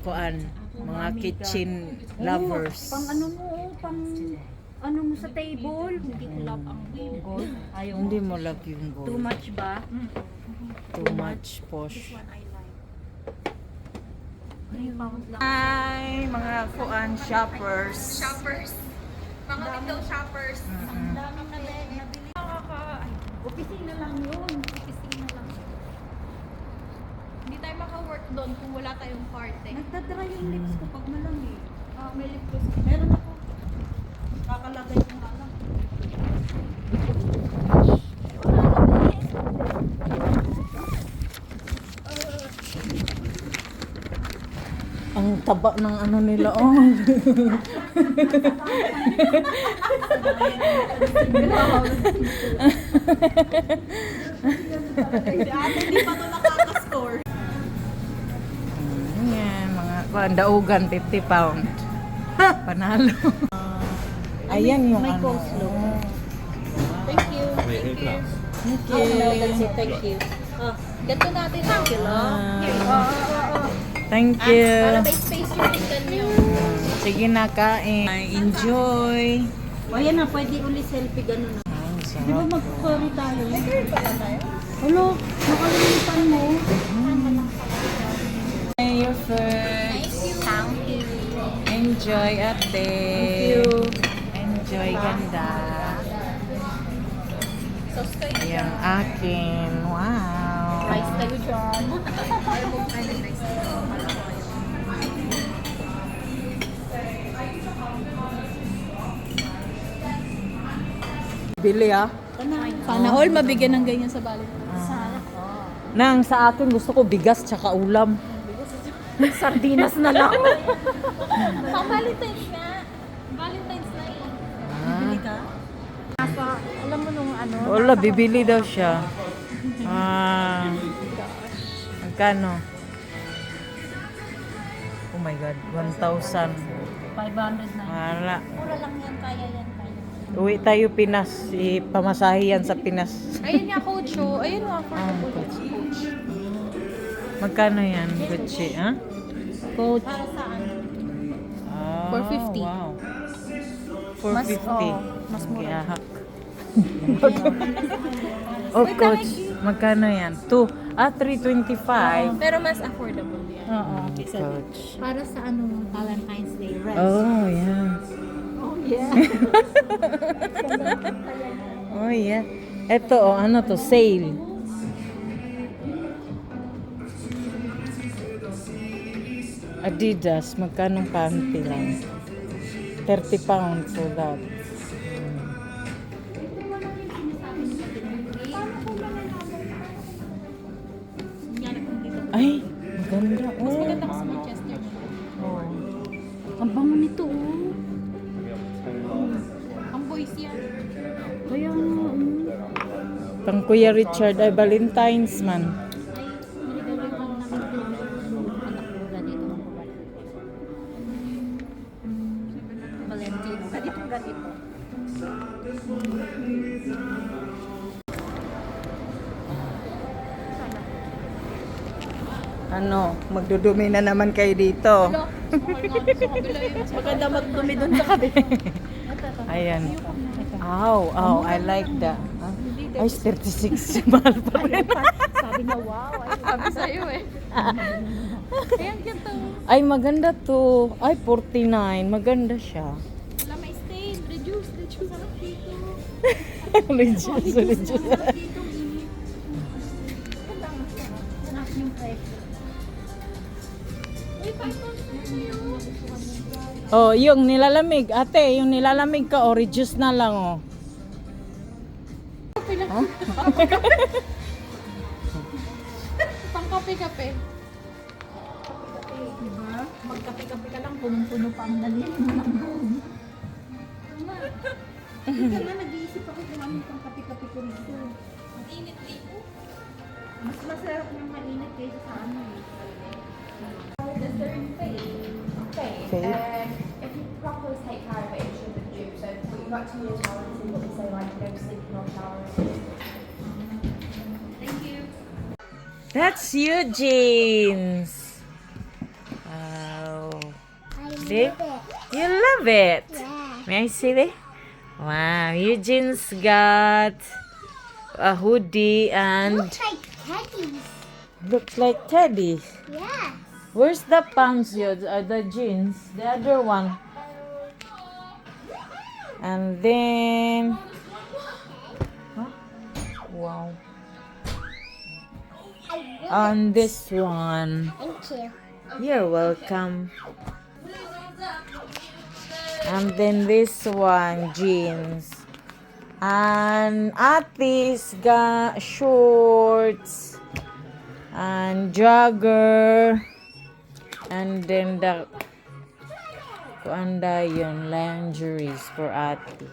kuan, mga kitchen lovers. Pang ano mo, pang ano mo sa table. Hindi ko love ang gold. Ayaw mo. Hindi mo love yung gold. Too much ba? Too much posh. One I like. Ay, pound lang. Hi, mga kuan shoppers. Shoppers. Mga window shoppers. Ang dami na nabili. Opisina lang yun. Opisina lang. Hindi tayo maka-work doon kung wala tayong parte. Nagdadry yung lips ko pag malamig. May lip gloss. Meron ako. Kakalagay ko nga lang. Ang taba ng ano nila, oh. Si ate hindi pa to nakaka-score. Yan, mga kuan, daugan, 50 pound. Panalo. Ayan yung May ano. coleslaw. Thank you. Wait, wait lang. Thank Oh, no, you. that's it. Thank you. Ganito natin ang kilo. Thank Para you. may space yung tingnan nyo. Sige na, kain. Enjoy. O yan na, pwede uli selfie gano'n na. Ang Di ba sarap. mag-sorry tayo? Hello, nakalimutan mo. Your food. Thank you. Enjoy, ate. Thank you. Enjoy, ganda. Sauce kayo. Yung akin. Wow. Rice kayo dyan. Ayaw mo kayo ng rice. Bili ah. Sana all mabigyan ng ganyan sa balik. Nang sa akin gusto ko bigas tsaka ulam. Sardinas na lang. Pang Valentine's nga. Valentine's na yun. Bili ka? Nasa, alam mo nung ano? Wala, bibili daw siya. Magkano? Oh my God, 1,000. 500 na. Wala. Mura lang yan, kaya yan. Uwi tayo Pinas. Ipamasahe yan sa Pinas. Ayun nga coach oh. Ayun nga coach. Magkano yan, Gucci? Ha? Coach. Para saan? Oh, 450. Wow. Mas, 450. mas mura. Gihahak. Oh, Coach. Magkano yan? 325. Pero mas affordable yan. Oo. Coach. Para sa ano, Valentine's Day. Rest. Oh, yeah. Oh, yeah. Oh, yeah. Ito, oh, ano to? Sale. Adidas, magkanong panty lang? 30 pounds for that. Ay, maganda. Mas Oh. maganda ko sa Manchester. Oh. Ang bango nito, oh. Ang boys yan. Kaya nga, Pang Kuya Richard ay Valentine's man. nilagay lang namin ito. Anak ko ganito. Valentino. Ganito. Ano, magdudumi na naman kayo dito. Maganda magdumi doon sa kabi. Ayan. Ow, I like that. Ay, 36. Mahal pa rin. Sabi na, wow. Sabi sa'yo eh. Ayan ganito. Ay, maganda to. Ay, 49. Maganda siya. Wala may stain. Reduce. Sarap dito. Reduce. Yung price. Uy, 5 yun. Oh, yung nilalamig. Ate, yung nilalamig ka, reduce na lang, oh. Pang kape-kape. Diba? Magkape-kape ka lang, punong-puno pa ang dalhin mo ng buong. Ika nga, nag-iisip ako kung ano pang kape-kape ko rito. Init dito. Mas masarap ng mainit kaysa sa ano eh. The third phase. Okay. Faith? If you properly take care of it, it shouldn't do. So put you back to your shower and see what we say, like no sleeping or showering. Thank you. That's Eugene's. Wow. I See? love it. You love it. Yeah. May I see it? Wow. Eugene's got a hoodie and Looks like teddies. looks like teddy. Yes. Where's the pants, the jeans? The other one. And then... Huh? Wow. I love On this one. Thank you. You're welcome. And then this one, jeans. And Ati's got shorts and jogger. And then the kuanda yun, lingeries for Ati.